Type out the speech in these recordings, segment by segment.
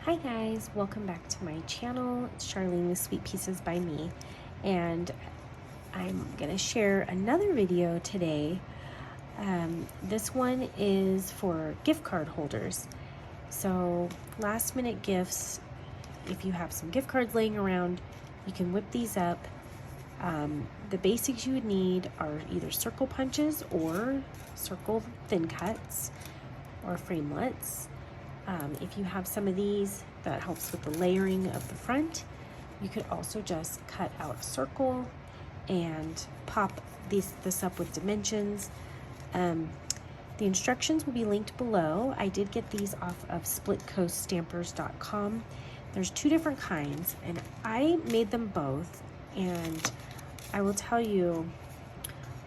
Hi guys, welcome back to my channel. It's Charlene with Sweet Pieces by Me, and I'm gonna share another video today. This one is for gift card holders. So last minute gifts, if you have some gift cards laying around, you can whip these up. The basics you would need are either circle punches or circle thin cuts or framelits. If you have some of these, that helps with the layering of the front. You could also just cut out a circle and pop this up with dimensions. The instructions will be linked below. I did get these off of splitcoaststampers.com. There's two different kinds, and I made them both, and I will tell you,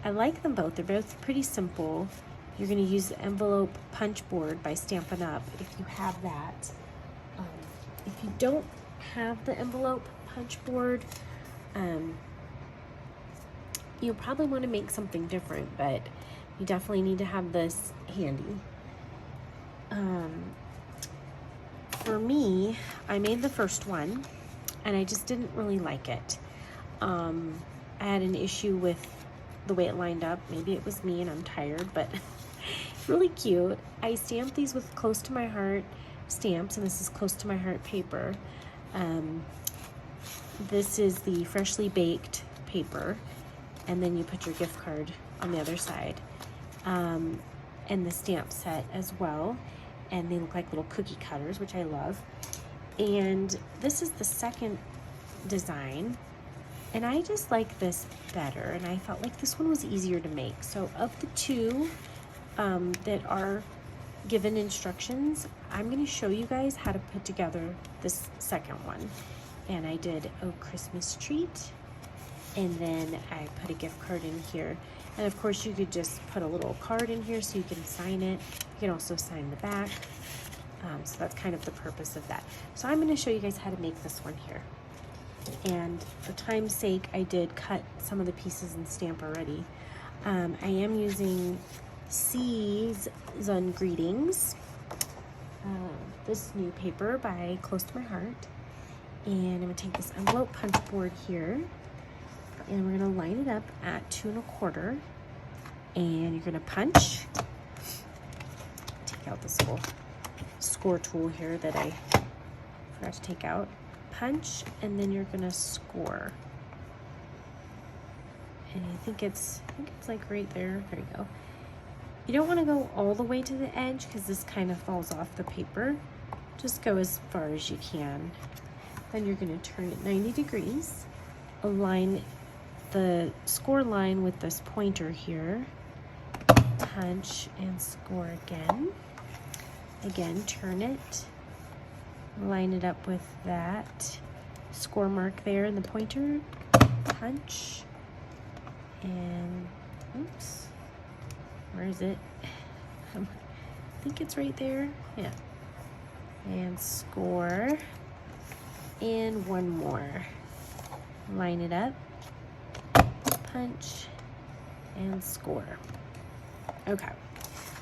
I like them both. They're both pretty simple. You're going to use the envelope punch board by Stampin' Up! If you have that. If you don't have the envelope punch board, you'll probably want to make something different, but you definitely need to have this handy. For me, I made the first one, and I just didn't really like it. I had an issue with the way it lined up. Maybe it was me and I'm tired, but really cute. I stamped these with Close to My Heart stamps, and this is Close to My Heart paper. This is the freshly baked paper, and then you put your gift card on the other side, and the stamp set as well, and they look like little cookie cutters, which I love. And this is the second design, and I just like this better, and I felt like this one was easier to make. So of the two that are given instructions, I'm going to show you guys how to put together this second one. And I did a Christmas treat, and then I put a gift card in here, and of course you could just put a little card in here so you can sign it. You can also sign the back, so that's kind of the purpose of that. So I'm going to show you guys how to make this one here, and for time's sake I did cut some of the pieces and stamp already. I am using Season Greetings, this new paper by Close to My Heart, and I'm going to take this envelope punch board here, and we're going to line it up at 2 1/4, and you're going to punch. Take out this little score tool here that I forgot to take out. Punch, and then you're going to score, and I think it's like right there. There you go. You don't want to go all the way to the edge because this kind of falls off the paper. Just go as far as you can. Then you're going to turn it 90 degrees. Align the score line with this pointer here. Punch and score again. Again, turn it. Line it up with that score mark there and the pointer. Punch. And, oops. Where is it? I think it's right there. Yeah. And score. And one more. Line it up. Punch. And score. Okay.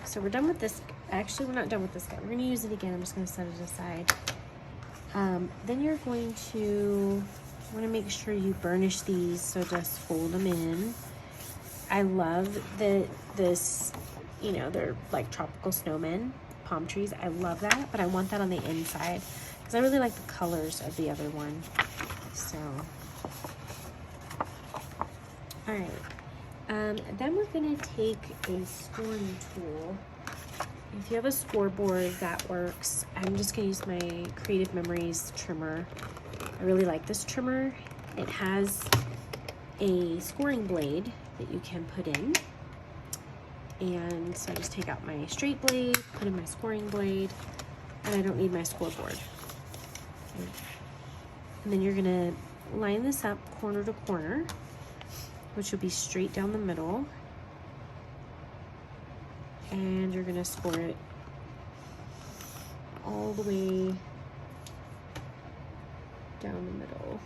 So we're done with this. Actually, we're not done with this guy. We're going to use it again. I'm just going to set it aside. Then you're going to want to make sure you burnish these, so just fold them in. I love this, you know, they're like tropical snowmen, palm trees. I love that, but I want that on the inside because I really like the colors of the other one. So, all right. Then we're gonna take a scoring tool. If you have a scoreboard, that works. I'm just gonna use my Creative Memories trimmer. I really like this trimmer. It has a scoring blade that you can put in, and so I just take out my straight blade, put in my scoring blade, and I don't need my scoreboard. And then you're gonna line this up corner to corner, which will be straight down the middle, and you're gonna score it all the way down the middle.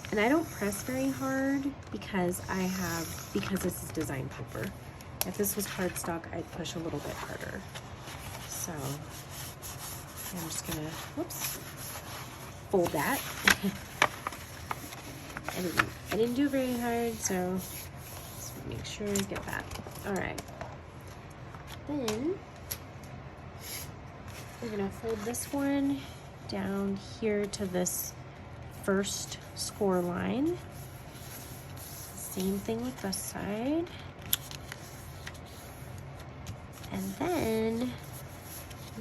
And I don't press very hard because this is design paper. If this was cardstock, I'd push a little bit harder. So I'm just gonna, whoops, fold that. I didn't do it very hard, so just make sure I get that. All right. Then we're gonna fold this one down here to this first score line. Same thing with this side. And then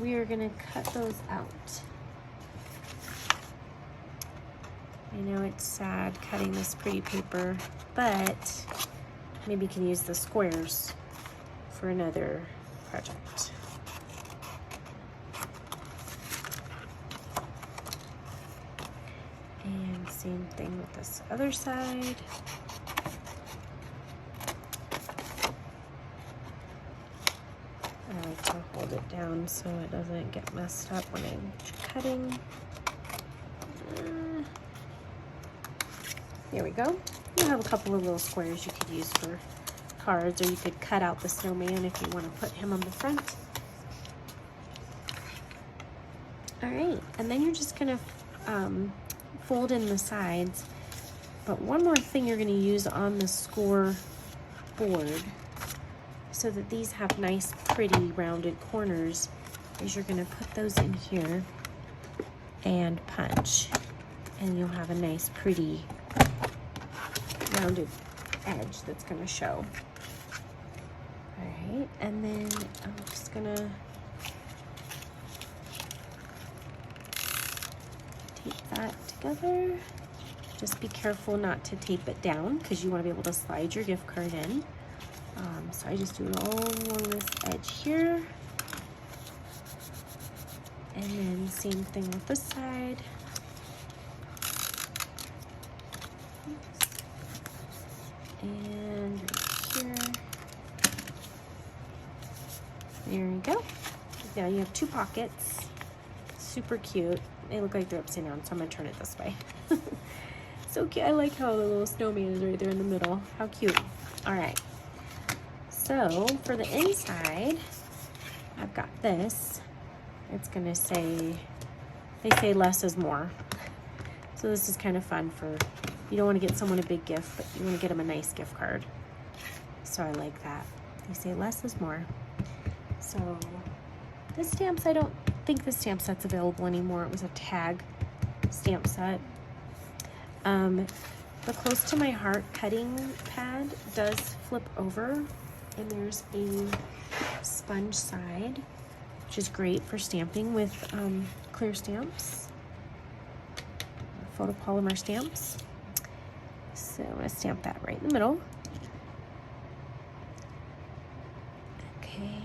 we are gonna cut those out. I know it's sad cutting this pretty paper, but maybe you can use the squares for another project. And same thing with this other side. I like to hold it down so it doesn't get messed up when I'm cutting. There we go. You have a couple of little squares you could use for cards, or you could cut out the snowman if you want to put him on the front. All right, and then you're just gonna fold in the sides. But one more thing you're gonna use on the score board so that these have nice, pretty, rounded corners is you're gonna put those in here and punch. And you'll have a nice, pretty, rounded edge that's gonna show. All right, and then I'm just gonna tape that together. Just be careful not to tape it down because you want to be able to slide your gift card in. So I just do it all along this edge here. And then same thing with this side. And right here. There you go. Now you have two pockets. Super cute. They look like they're upside down, so I'm gonna turn it this way. So cute. I like how the little snowman is right there in the middle. How cute. All right. So for the inside, I've got this. It's gonna say, they say less is more. So this is kind of fun for, you don't want to get someone a big gift, but you want to get them a nice gift card. So I like that. They say less is more. So this stamps, I don't think the stamp set's available anymore. It was a tag stamp set. The Close to My Heart cutting pad does flip over, and there's a sponge side, which is great for stamping with clear stamps, photopolymer stamps. So I'm going to stamp that right in the middle. Okay,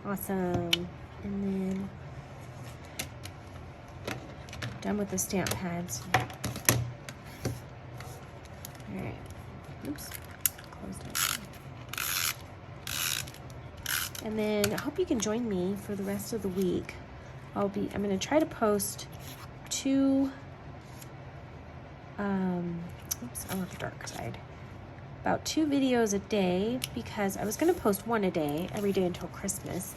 awesome. And then done with the stamp pads. All right, oops, closed it. And then I hope you can join me for the rest of the week. I'm going to try to post I want the dark side. About 2 videos a day, because I was going to post 1 a day every day until Christmas.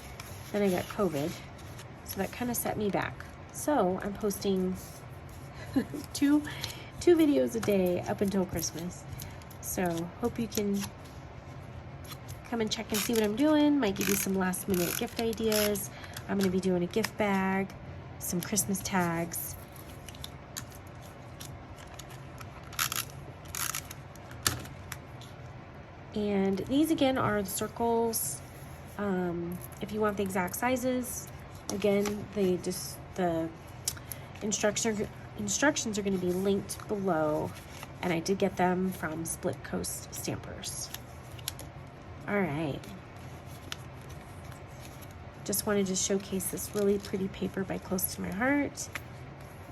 Then I got COVID, so that kind of set me back. So I'm posting two videos a day up until Christmas. So hope you can come and check and see what I'm doing. Might give you some last minute gift ideas. I'm going to be doing a gift bag, some Christmas tags. And these again are the circles. If you want the exact sizes, again, the instructions are going to be linked below, and I did get them from Split Coast Stampers. All right. Just wanted to showcase this really pretty paper by Close to My Heart.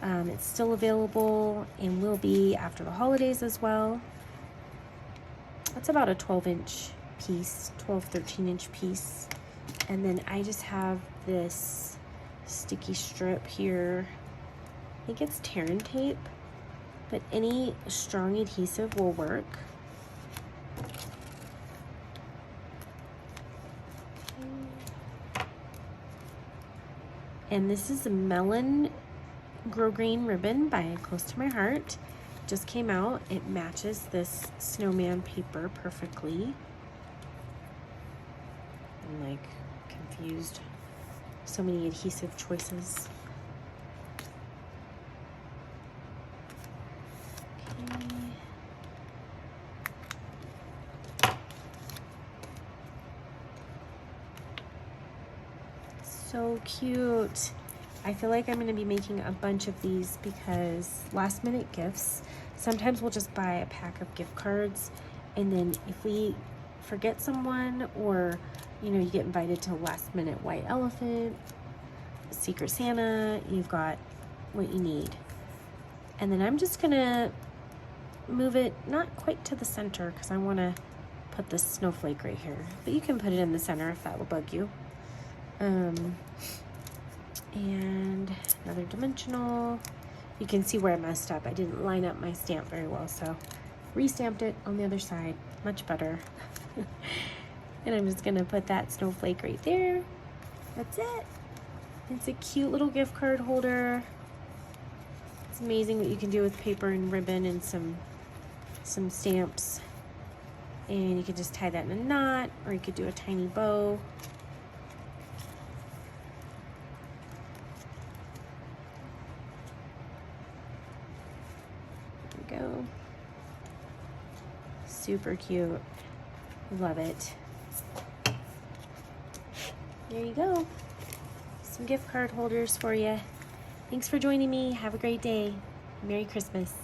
It's still available and will be after the holidays as well. That's about a 12-inch piece, 13-inch piece. And then I just have this sticky strip here. I think it's Terran tape, but any strong adhesive will work. And this is a Melon Grosgrain ribbon by Close to My Heart. Just came out. It matches this snowman paper perfectly. I'm like confused. So many adhesive choices. So cute. I feel like I'm going to be making a bunch of these because last minute gifts, sometimes we'll just buy a pack of gift cards, and then if we forget someone, or you know, you get invited to last minute white elephant, Secret Santa, you've got what you need. And then I'm just going to move it not quite to the center because I want to put this snowflake right here, but you can put it in the center if that will bug you. And another dimensional. You can see where I messed up. I didn't line up my stamp very well, so re-stamped it on the other side. Much better. And I'm just gonna put that snowflake right there. That's it. It's a cute little gift card holder. It's amazing what you can do with paper and ribbon and some stamps. And you could just tie that in a knot, or you could do a tiny bow. Go. Super cute. Love it. There you go. Some gift card holders for you. Thanks for joining me. Have a great day. Merry Christmas.